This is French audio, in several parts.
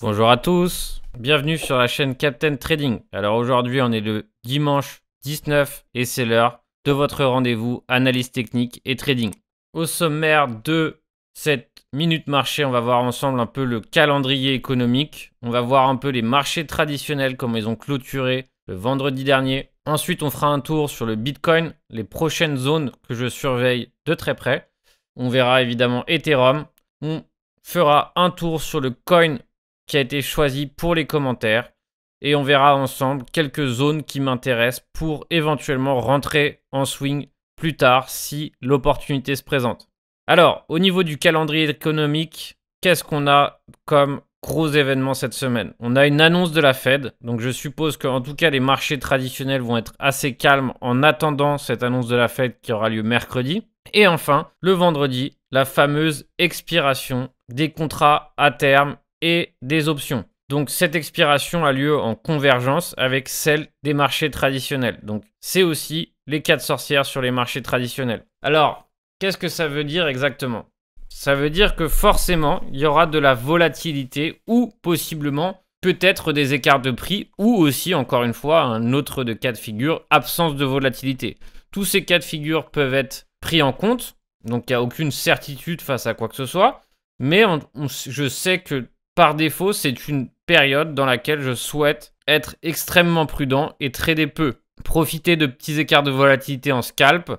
Bonjour à tous, bienvenue sur la chaîne Captain Trading. Alors aujourd'hui on est le dimanche 19 et c'est l'heure de votre rendez-vous analyse technique et trading. Au sommaire de cette minute marché, on va voir ensemble un peu le calendrier économique. On va voir un peu les marchés traditionnels, comment ils ont clôturé le vendredi dernier. Ensuite on fera un tour sur le Bitcoin, les prochaines zones que je surveille de très près. On verra évidemment Ethereum. On fera un tour sur le coin qui a été choisi pour les commentaires et on verra ensemble quelques zones qui m'intéressent pour éventuellement rentrer en swing plus tard si l'opportunité se présente. Alors, au niveau du calendrier économique, qu'est-ce qu'on a comme gros événement cette semaine? On a une annonce de la Fed, donc je suppose qu'en tout cas les marchés traditionnels vont être assez calmes en attendant cette annonce de la Fed qui aura lieu mercredi. Et enfin, le vendredi, la fameuse expiration des contrats à terme et des options. Donc cette expiration a lieu en convergence avec celle des marchés traditionnels. Donc c'est aussi les quatre sorcières sur les marchés traditionnels. Alors, qu'est-ce que ça veut dire exactement? Ça veut dire que forcément, il y aura de la volatilité ou possiblement peut-être des écarts de prix ou aussi, encore une fois, un autre de cas de figure, absence de volatilité. Tous ces cas de figure peuvent être pris en compte, donc il n'y a aucune certitude face à quoi que ce soit, mais je sais que par défaut, c'est une période dans laquelle je souhaite être extrêmement prudent et trader peu. Profiter de petits écarts de volatilité en scalp,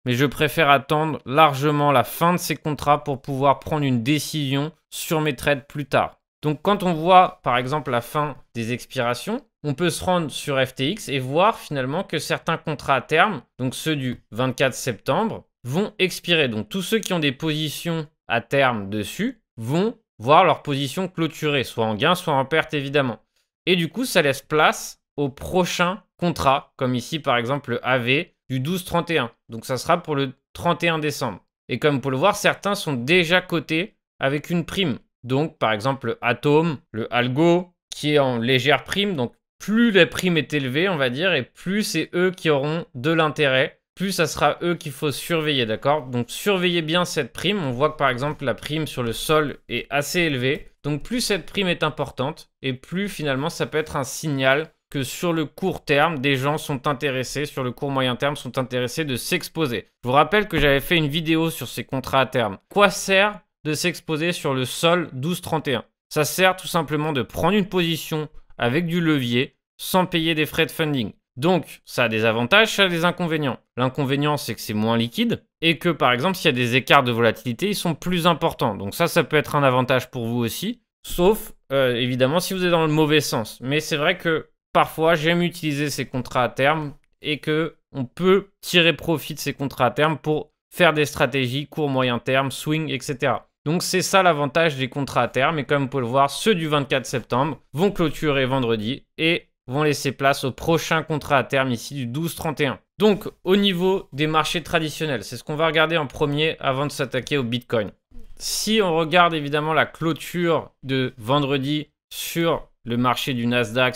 mais je préfère attendre largement la fin de ces contrats pour pouvoir prendre une décision sur mes trades plus tard. Donc quand on voit par exemple la fin des expirations, on peut se rendre sur FTX et voir finalement que certains contrats à terme, donc ceux du 24 septembre, vont expirer. Donc tous ceux qui ont des positions à terme dessus vont voir leur position clôturée, soit en gain, soit en perte évidemment. Et du coup, ça laisse place au prochain contrat, comme ici par exemple le AV du 12-31. Donc ça sera pour le 31 décembre. Et comme vous pouvez le voir, certains sont déjà cotés avec une prime. Donc par exemple le Atom, le Algo, qui est en légère prime. Donc plus la prime est élevée, on va dire, et plus c'est eux qui auront de l'intérêt. Plus ça sera eux qu'il faut surveiller, d'accord? Donc surveillez bien cette prime. On voit que par exemple la prime sur le sol est assez élevée. Donc plus cette prime est importante et plus finalement ça peut être un signal que sur le court terme, des gens sont intéressés, sur le court moyen terme, sont intéressés de s'exposer. Je vous rappelle que j'avais fait une vidéo sur ces contrats à terme. Quoi sert de s'exposer sur le sol 12-31? Ça sert tout simplement de prendre une position avec du levier sans payer des frais de funding. Donc, ça a des avantages, ça a des inconvénients. L'inconvénient, c'est que c'est moins liquide et que, par exemple, s'il y a des écarts de volatilité, ils sont plus importants. Donc ça peut être un avantage pour vous aussi, sauf, évidemment, si vous êtes dans le mauvais sens. Mais c'est vrai que parfois, j'aime utiliser ces contrats à terme et qu'on peut tirer profit de ces contrats à terme pour faire des stratégies court, moyen terme, swing, etc. Donc c'est ça l'avantage des contrats à terme. Et comme vous pouvez le voir, ceux du 24 septembre vont clôturer vendredi et vont laisser place au prochain contrat à terme ici du 12-31. Donc au niveau des marchés traditionnels, c'est ce qu'on va regarder en premier avant de s'attaquer au Bitcoin. Si on regarde évidemment la clôture de vendredi sur le marché du Nasdaq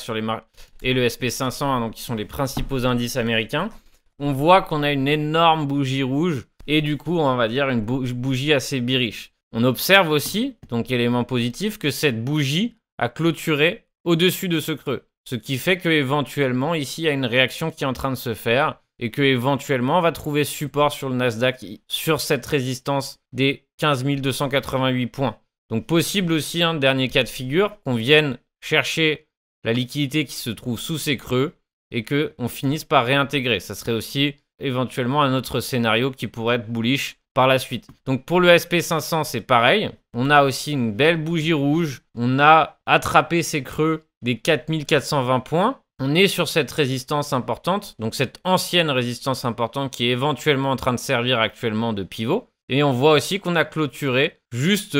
et le SP500, hein, donc qui sont les principaux indices américains, on voit qu'on a une énorme bougie rouge et du coup on va dire une bougie assez bearish. On observe aussi, donc élément positif, que cette bougie a clôturé au-dessus de ce creux. Ce qui fait qu'éventuellement, ici, il y a une réaction qui est en train de se faire et qu'éventuellement, on va trouver support sur le Nasdaq sur cette résistance des 15 288 points. Donc, possible aussi, un dernier cas de figure, qu'on vienne chercher la liquidité qui se trouve sous ces creux et qu'on finisse par réintégrer. Ça serait aussi éventuellement un autre scénario qui pourrait être bullish par la suite. Donc, pour le SP500, c'est pareil. On a aussi une belle bougie rouge. On a attrapé ces creux des 4420 points. On est sur cette résistance importante, donc cette ancienne résistance importante qui est éventuellement en train de servir actuellement de pivot. Et on voit aussi qu'on a clôturé juste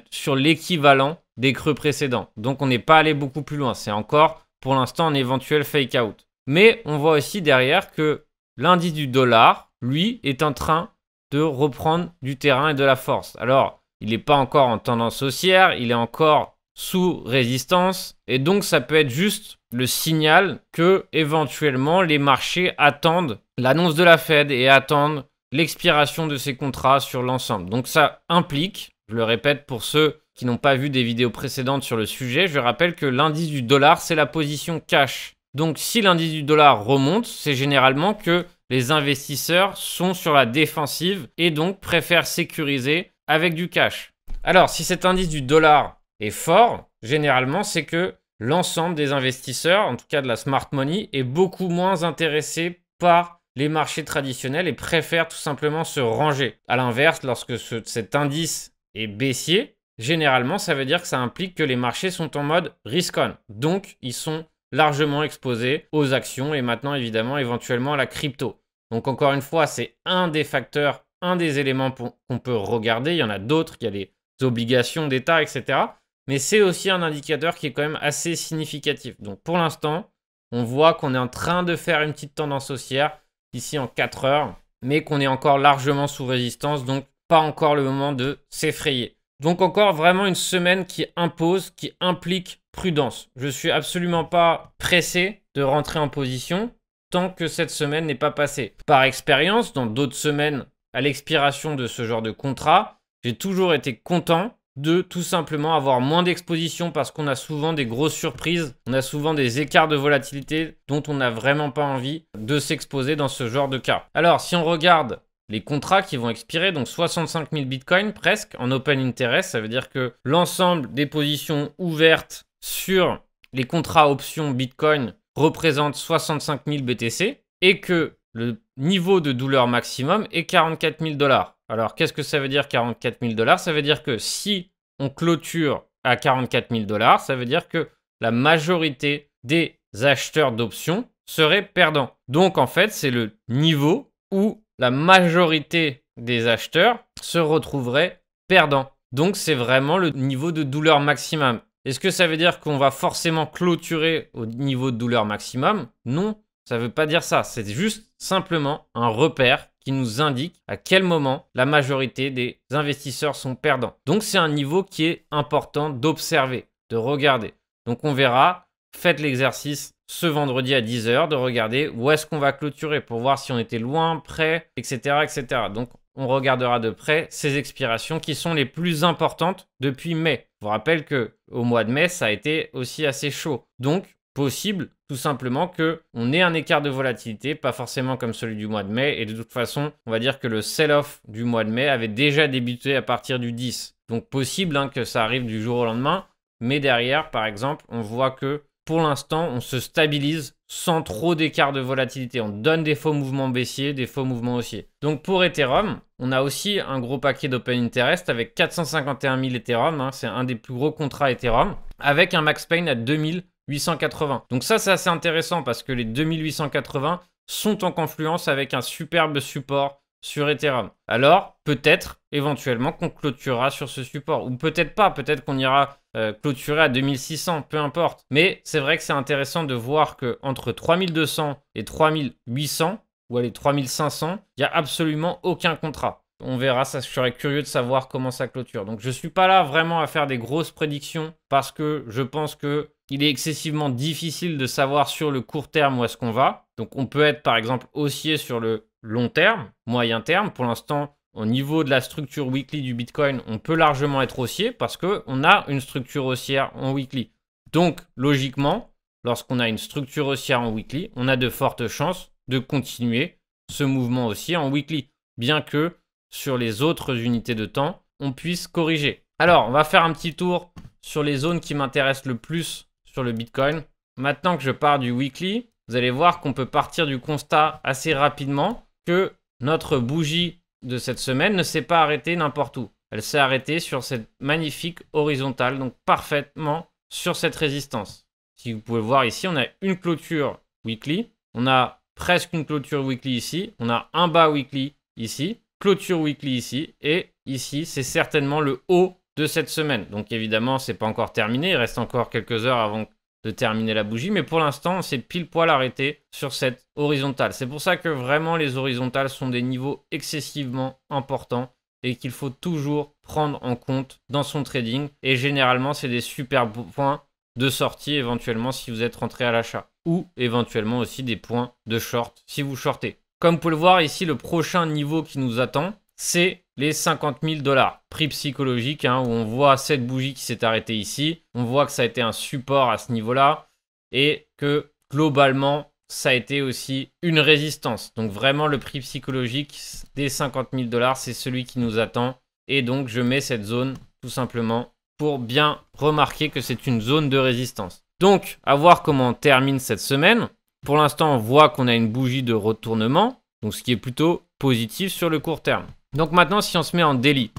sur l'équivalent des creux précédents. Donc on n'est pas allé beaucoup plus loin. C'est encore pour l'instant un éventuel fake out. Mais on voit aussi derrière que l'indice du dollar, lui, est en train de reprendre du terrain et de la force. Alors, il n'est pas encore en tendance haussière, il est encore sous résistance et donc ça peut être juste le signal que éventuellement les marchés attendent l'annonce de la Fed et attendent l'expiration de ces contrats sur l'ensemble. Donc ça implique Je le répète pour ceux qui n'ont pas vu des vidéos précédentes sur le sujet, je rappelle que l'indice du dollar, c'est la position cash. Donc si l'indice du dollar remonte, c'est généralement que les investisseurs sont sur la défensive et donc préfèrent sécuriser avec du cash. Alors si cet indice du dollar est fort, généralement c'est que l'ensemble des investisseurs, en tout cas de la smart money, est beaucoup moins intéressé par les marchés traditionnels et préfèrent tout simplement se ranger. À l'inverse, lorsque cet indice est baissier, généralement ça veut dire que ça implique que les marchés sont en mode risk on. Donc ils sont largement exposés aux actions et maintenant évidemment éventuellement à la crypto. Donc encore une fois, c'est un des facteurs, un des éléments qu'on peut regarder. Il y en a d'autres, il y a les obligations d'État, etc. Mais c'est aussi un indicateur qui est quand même assez significatif. Donc pour l'instant, on voit qu'on est en train de faire une petite tendance haussière ici en 4 heures, mais qu'on est encore largement sous résistance, donc pas encore le moment de s'effrayer. Donc encore vraiment une semaine qui impose, qui implique prudence. Je ne suis absolument pas pressé de rentrer en position tant que cette semaine n'est pas passée. Par expérience, dans d'autres semaines, à l'expiration de ce genre de contrat, j'ai toujours été content de tout simplement avoir moins d'exposition parce qu'on a souvent des grosses surprises, on a souvent des écarts de volatilité dont on n'a vraiment pas envie de s'exposer dans ce genre de cas. Alors, si on regarde les contrats qui vont expirer, donc 65 000 bitcoins presque en open interest, ça veut dire que l'ensemble des positions ouvertes sur les contrats options bitcoin représente 65 000 BTC et que le niveau de douleur maximum est 44 000 $. Alors, qu'est-ce que ça veut dire 44 000 $? Ça veut dire que si on clôture à 44 000 $, ça veut dire que la majorité des acheteurs d'options seraient perdants. Donc, en fait, c'est le niveau où la majorité des acheteurs se retrouveraient perdants. Donc, c'est vraiment le niveau de douleur maximum. Est-ce que ça veut dire qu'on va forcément clôturer au niveau de douleur maximum? Non, ça ne veut pas dire ça. C'est juste simplement un repère qui nous indique à quel moment la majorité des investisseurs sont perdants. Donc, c'est un niveau qui est important d'observer, de regarder. Donc, on verra, faites l'exercice ce vendredi à 10 h de regarder où est-ce qu'on va clôturer pour voir si on était loin, près, etc., etc. Donc, on regardera de près ces expirations qui sont les plus importantes depuis mai. Je vous rappelle qu'au mois de mai, ça a été aussi assez chaud. Donc, possible tout simplement qu'on ait un écart de volatilité, pas forcément comme celui du mois de mai. Et de toute façon, on va dire que le sell-off du mois de mai avait déjà débuté à partir du 10. Donc, possible que ça arrive du jour au lendemain. Mais derrière, par exemple, on voit que pour l'instant, on se stabilise sans trop d'écart de volatilité. On donne des faux mouvements baissiers, des faux mouvements haussiers. Donc pour Ethereum, on a aussi un gros paquet d'open interest avec 451 000 Ethereum. C'est un des plus gros contrats Ethereum avec un max pain à 2880. Donc ça, c'est assez intéressant parce que les 2880 sont en confluence avec un superbe support sur Ethereum. Alors, peut-être, éventuellement, qu'on clôturera sur ce support. Ou peut-être pas, peut-être qu'on ira clôturer à 2600, peu importe. Mais c'est vrai que c'est intéressant de voir qu'entre 3200 et 3800, ou allez, 3500, il n'y a absolument aucun contrat. On verra, ça, je serais curieux de savoir comment ça clôture. Donc, je ne suis pas là vraiment à faire des grosses prédictions parce que je pense qu'il est excessivement difficile de savoir sur le court terme où est-ce qu'on va. Donc, on peut être, par exemple, haussier sur le long terme, moyen terme. Pour l'instant, au niveau de la structure weekly du Bitcoin, on peut largement être haussier parce qu'on a une structure haussière en weekly. Donc, logiquement, lorsqu'on a une structure haussière en weekly, on a de fortes chances de continuer ce mouvement haussier en weekly, bien que sur les autres unités de temps, on puisse corriger. Alors, on va faire un petit tour sur les zones qui m'intéressent le plus sur le Bitcoin. Maintenant que je pars du weekly, vous allez voir qu'on peut partir du constat assez rapidement que notre bougie de cette semaine ne s'est pas arrêtée n'importe où. Elle s'est arrêtée sur cette magnifique horizontale, donc parfaitement sur cette résistance. Si vous pouvez voir ici, on a une clôture weekly, on a presque une clôture weekly ici, on a un bas weekly ici, clôture weekly ici, et ici, c'est certainement le haut de cette semaine. Donc évidemment, c'est pas encore terminé, il reste encore quelques heures avant de terminer la bougie, mais pour l'instant, on s'est pile poil arrêté sur cette horizontale. C'est pour ça que vraiment, les horizontales sont des niveaux excessivement importants et qu'il faut toujours prendre en compte dans son trading. Et généralement, c'est des super points de sortie éventuellement si vous êtes rentré à l'achat, ou éventuellement aussi des points de short si vous shortez. Comme vous pouvez le voir ici, le prochain niveau qui nous attend, c'est les 50 000 $. Prix psychologique, hein, où on voit cette bougie qui s'est arrêtée ici. On voit que ça a été un support à ce niveau-là et que globalement, ça a été aussi une résistance. Donc vraiment, le prix psychologique des 50 000 $, c'est celui qui nous attend. Et donc, je mets cette zone tout simplement pour bien remarquer que c'est une zone de résistance. Donc, à voir comment on termine cette semaine. Pour l'instant, on voit qu'on a une bougie de retournement, donc ce qui est plutôt positif sur le court terme. Donc maintenant, si on se met en daily,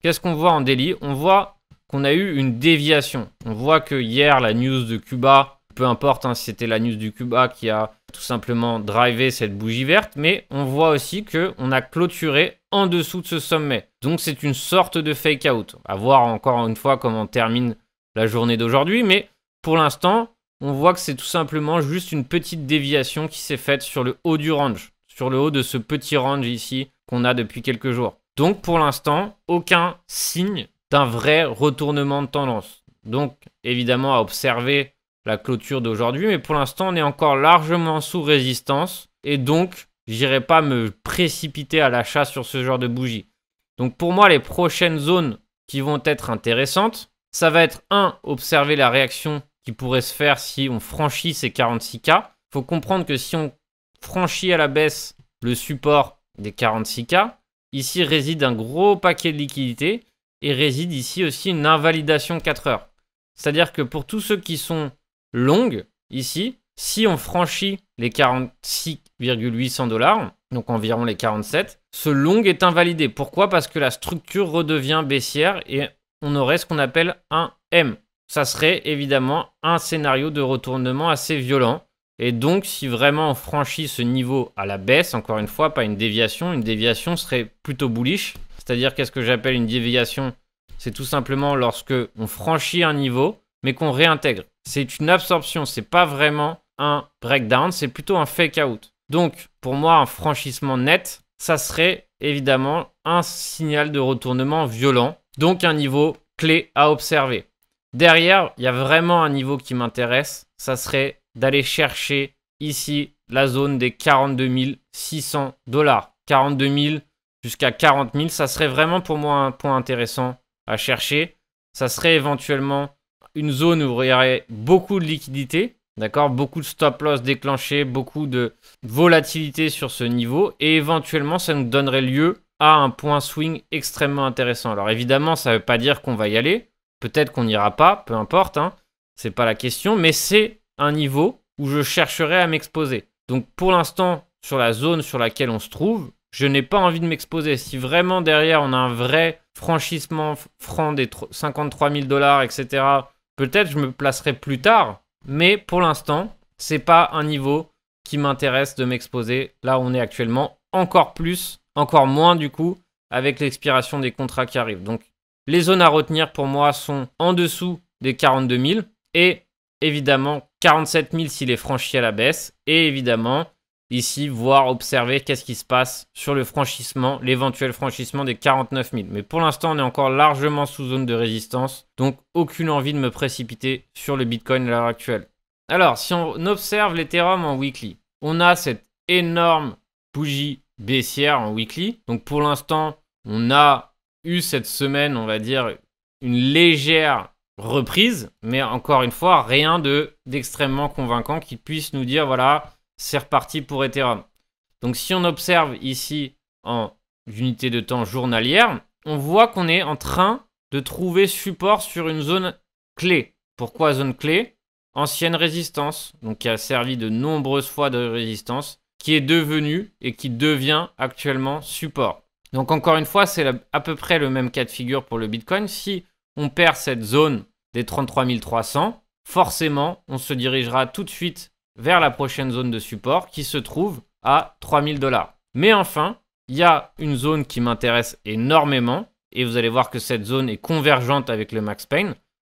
qu'est-ce qu'on voit en daily? On voit qu'on a eu une déviation. On voit que hier, la news de Cuba, peu importe hein, si c'était la news du Cuba qui a tout simplement drivé cette bougie verte, mais on voit aussi qu'on a clôturé en dessous de ce sommet. Donc c'est une sorte de fake out. À voir encore une fois comment on termine la journée d'aujourd'hui, mais pour l'instant, on voit que c'est tout simplement juste une petite déviation qui s'est faite sur le haut du range, sur le haut de ce petit range ici qu'on a depuis quelques jours. Donc pour l'instant, aucun signe d'un vrai retournement de tendance. Donc évidemment à observer la clôture d'aujourd'hui, mais pour l'instant on est encore largement sous résistance et donc j'irai pas me précipiter à l'achat sur ce genre de bougie. Donc pour moi les prochaines zones qui vont être intéressantes, ça va être observer la réaction qui pourrait se faire si on franchit ces 46K. Il faut comprendre que si on franchit à la baisse le support des 46K, ici réside un gros paquet de liquidités et réside ici aussi une invalidation 4 heures. C'est-à-dire que pour tous ceux qui sont longues, ici, si on franchit les 46,800 $, donc environ les 47, ce long est invalidé. Pourquoi? Parce que la structure redevient baissière et on aurait ce qu'on appelle un M. Ça serait évidemment un scénario de retournement assez violent. Et donc, si vraiment on franchit ce niveau à la baisse, encore une fois, pas une déviation serait plutôt bullish. C'est-à-dire, qu'est-ce que j'appelle une déviation? C'est tout simplement lorsque on franchit un niveau, mais qu'on réintègre. C'est une absorption, c'est pas vraiment un breakdown, c'est plutôt un fake out. Donc, pour moi, un franchissement net, ça serait évidemment un signal de retournement violent. Donc, un niveau clé à observer. Derrière, il y a vraiment un niveau qui m'intéresse. Ça serait d'aller chercher ici la zone des 42 600 $. 42 000 jusqu'à 40 000, ça serait vraiment pour moi un point intéressant à chercher. Ça serait éventuellement une zone où il y aurait beaucoup de liquidité, d'accord, beaucoup de stop loss déclenchés, beaucoup de volatilité sur ce niveau et éventuellement ça nous donnerait lieu à un point swing extrêmement intéressant. Alors évidemment, ça ne veut pas dire qu'on va y aller. Peut-être qu'on n'ira pas, peu importe, hein, c'est pas la question, mais c'est un niveau où je chercherai à m'exposer. Donc pour l'instant, sur la zone sur laquelle on se trouve, je n'ai pas envie de m'exposer. Si vraiment derrière on a un vrai franchissement franc des 53 000 $, etc., peut-être je me placerai plus tard, mais pour l'instant, c'est pas un niveau qui m'intéresse de m'exposer. Là, on est actuellement encore moins du coup, avec l'expiration des contrats qui arrivent. Donc les zones à retenir pour moi sont en dessous des 42 000 et évidemment 47 000 s'il est franchi à la baisse et évidemment ici voir observer qu'est-ce qui se passe sur le franchissement, l'éventuel franchissement des 49 000. Mais pour l'instant on est encore largement sous zone de résistance donc aucune envie de me précipiter sur le Bitcoin à l'heure actuelle. Alors si on observe l'Ethereum en weekly, on a cette énorme bougie baissière en weekly. Donc pour l'instant on a eu cette semaine, on va dire, une légère reprise, mais encore une fois, rien d'extrêmement convaincant qui puisse nous dire, voilà, c'est reparti pour Ethereum. Donc si on observe ici en unité de temps journalière, on voit qu'on est en train de trouver support sur une zone clé. Pourquoi zone clé? Ancienne résistance, donc qui a servi de nombreuses fois de résistance, qui est devenue et qui devient actuellement support. Donc encore une fois, c'est à peu près le même cas de figure pour le Bitcoin. Si on perd cette zone des 33 300, forcément, on se dirigera tout de suite vers la prochaine zone de support qui se trouve à 3 000 $. Mais enfin, il y a une zone qui m'intéresse énormément et vous allez voir que cette zone est convergente avec le Max Pain.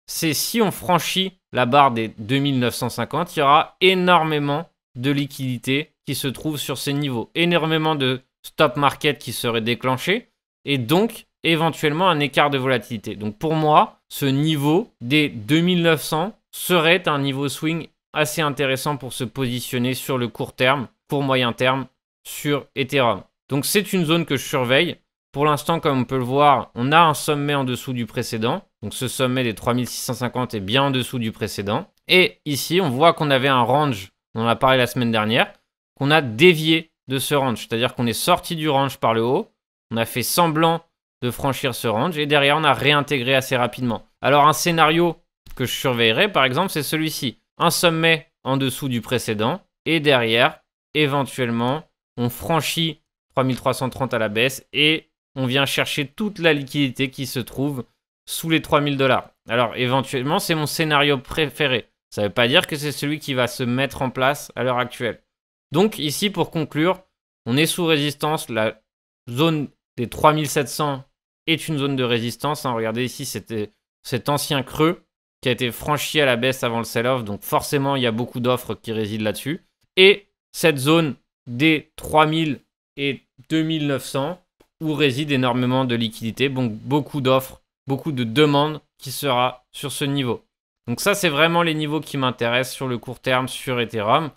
C'est si on franchit la barre des 2950, il y aura énormément de liquidités qui se trouvent sur ces niveaux. Énormément de stop market qui serait déclenché et donc éventuellement un écart de volatilité. Donc pour moi, ce niveau des 2900 serait un niveau swing assez intéressant pour se positionner sur le court terme, court moyen terme sur Ethereum. Donc c'est une zone que je surveille. pour l'instant, comme on peut le voir, on a un sommet en dessous du précédent. Donc ce sommet des 3650 est bien en dessous du précédent. Et ici, on voit qu'on avait un range, on en a parlé la semaine dernière, qu'on a dévié de ce range. C'est-à-dire qu'on est sorti du range par le haut, on a fait semblant de franchir ce range et derrière, on a réintégré assez rapidement. Alors un scénario que je surveillerai, par exemple, c'est celui-ci. Un sommet en dessous du précédent et derrière, éventuellement, on franchit 3330 à la baisse et on vient chercher toute la liquidité qui se trouve sous les 3000 $. Alors éventuellement, c'est mon scénario préféré. Ça ne veut pas dire que c'est celui qui va se mettre en place à l'heure actuelle. Donc ici, pour conclure, on est sous résistance. La zone des 3700 est une zone de résistance. Regardez ici, c'était cet ancien creux qui a été franchi à la baisse avant le sell-off. Donc forcément, il y a beaucoup d'offres qui résident là-dessus. Et cette zone des 3000 et 2900 où réside énormément de liquidités. Donc beaucoup d'offres, beaucoup de demandes qui sera sur ce niveau. Donc ça, c'est vraiment les niveaux qui m'intéressent sur le court terme sur Ethereum.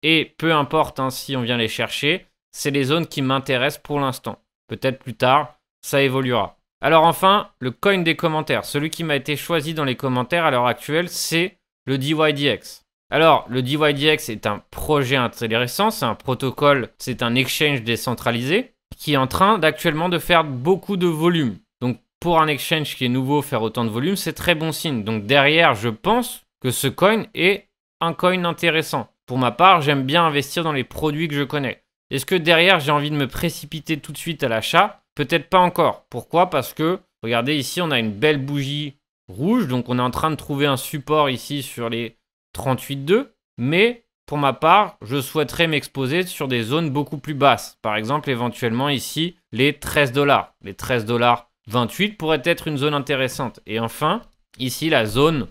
Et peu importe si on vient les chercher, c'est les zones qui m'intéressent pour l'instant. Peut-être plus tard, ça évoluera. Alors enfin, le coin des commentaires. Celui qui m'a été choisi dans les commentaires à l'heure actuelle, c'est le DYDX. Alors, le DYDX est un projet intéressant, c'est un protocole, c'est un exchange décentralisé qui est en train d'actuellement de faire beaucoup de volume. Donc, pour un exchange qui est nouveau, faire autant de volume, c'est très bon signe. Donc, derrière, je pense que ce coin est un coin intéressant. Pour ma part, j'aime bien investir dans les produits que je connais. Est-ce que derrière, j'ai envie de me précipiter tout de suite à l'achat? Peut-être pas encore. Pourquoi? Parce que, regardez, ici, on a une belle bougie rouge. Donc, on est en train de trouver un support ici sur les 38,2. Mais, pour ma part, je souhaiterais m'exposer sur des zones beaucoup plus basses. Par exemple, éventuellement, ici, les 13 $. Les 13 $28 pourraient être une zone intéressante. Et enfin, ici, la zone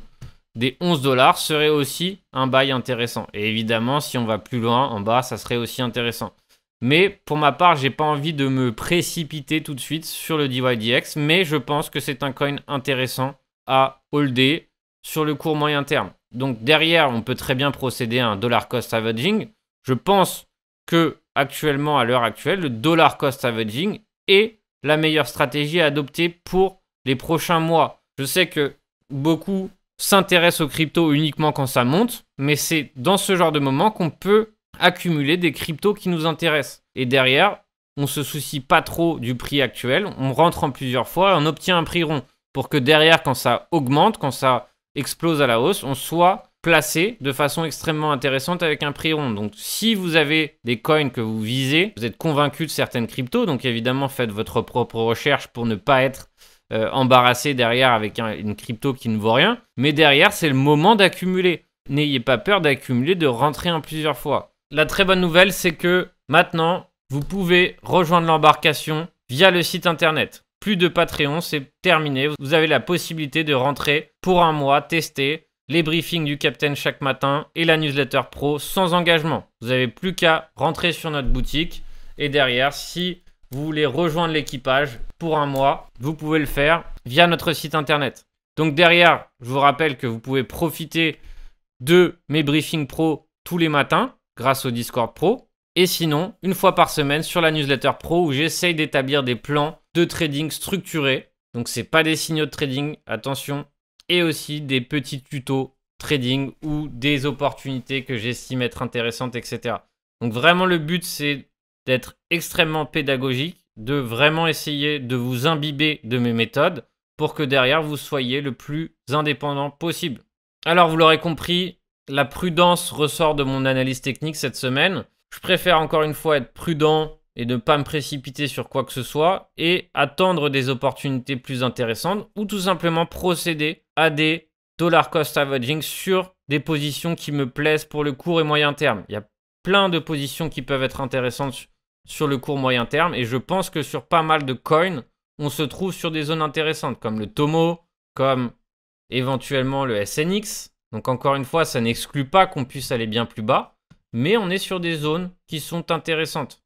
des 11 $ serait aussi un buy intéressant. Et évidemment, si on va plus loin, en bas, ça serait aussi intéressant. Mais pour ma part, j'ai pas envie de me précipiter tout de suite sur le DYDX, mais je pense que c'est un coin intéressant à holder sur le court moyen terme. Donc derrière, on peut très bien procéder à un dollar cost averaging. Je pense que actuellement, à l'heure actuelle, le dollar cost averaging est la meilleure stratégie à adopter pour les prochains mois. Je sais que beaucoup s'intéressent aux cryptos uniquement quand ça monte, mais c'est dans ce genre de moment qu'on peut accumuler des cryptos qui nous intéressent. Et derrière, on ne se soucie pas trop du prix actuel, on rentre en plusieurs fois et on obtient un prix rond pour que derrière, quand ça augmente, quand ça explose à la hausse, on soit placé de façon extrêmement intéressante avec un prix rond. Donc si vous avez des coins que vous visez, vous êtes convaincu de certaines cryptos, donc évidemment faites votre propre recherche pour ne pas être embarrassé derrière avec une crypto qui ne vaut rien. Mais derrière, c'est le moment d'accumuler. N'ayez pas peur d'accumuler, de rentrer en plusieurs fois. La très bonne nouvelle, c'est que maintenant, vous pouvez rejoindre l'embarcation via le site internet. Plus de Patreon, c'est terminé. Vous avez la possibilité de rentrer pour un mois, tester les briefings du Captain chaque matin et la newsletter pro sans engagement. Vous n'avez plus qu'à rentrer sur notre boutique et derrière, si vous voulez rejoindre l'équipage pour un mois, vous pouvez le faire via notre site internet. Donc derrière, je vous rappelle que vous pouvez profiter de mes briefings pro tous les matins grâce au Discord Pro. Et sinon, une fois par semaine sur la newsletter pro où j'essaye d'établir des plans de trading structurés. Donc c'est pas des signaux de trading, attention. Et aussi des petits tutos trading ou des opportunités que j'estime être intéressantes, etc. Donc vraiment le but c'est d'être extrêmement pédagogique, de vraiment essayer de vous imbiber de mes méthodes pour que derrière vous soyez le plus indépendant possible. Alors vous l'aurez compris, la prudence ressort de mon analyse technique cette semaine. Je préfère encore une fois être prudent et ne pas me précipiter sur quoi que ce soit et attendre des opportunités plus intéressantes ou tout simplement procéder à des dollar cost averaging sur des positions qui me plaisent pour le court et moyen terme. Il y a plein de positions qui peuvent être intéressantes sur le court moyen terme et je pense que sur pas mal de coins, on se trouve sur des zones intéressantes comme le Tomo, comme éventuellement le SNX. Donc encore une fois, ça n'exclut pas qu'on puisse aller bien plus bas, mais on est sur des zones qui sont intéressantes.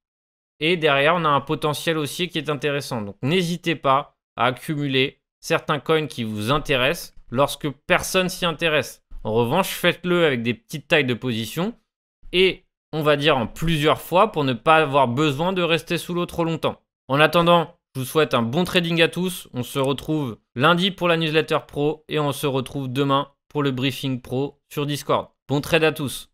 Et derrière, on a un potentiel aussi qui est intéressant. Donc n'hésitez pas à accumuler certains coins qui vous intéressent lorsque personne s'y intéresse. En revanche, faites-le avec des petites tailles de position et on va dire en plusieurs fois pour ne pas avoir besoin de rester sous l'eau trop longtemps. En attendant, je Je vous souhaite un bon trading à tous. On se retrouve lundi pour la newsletter pro et on se retrouve demain pour le briefing pro sur Discord. Bon trade à tous.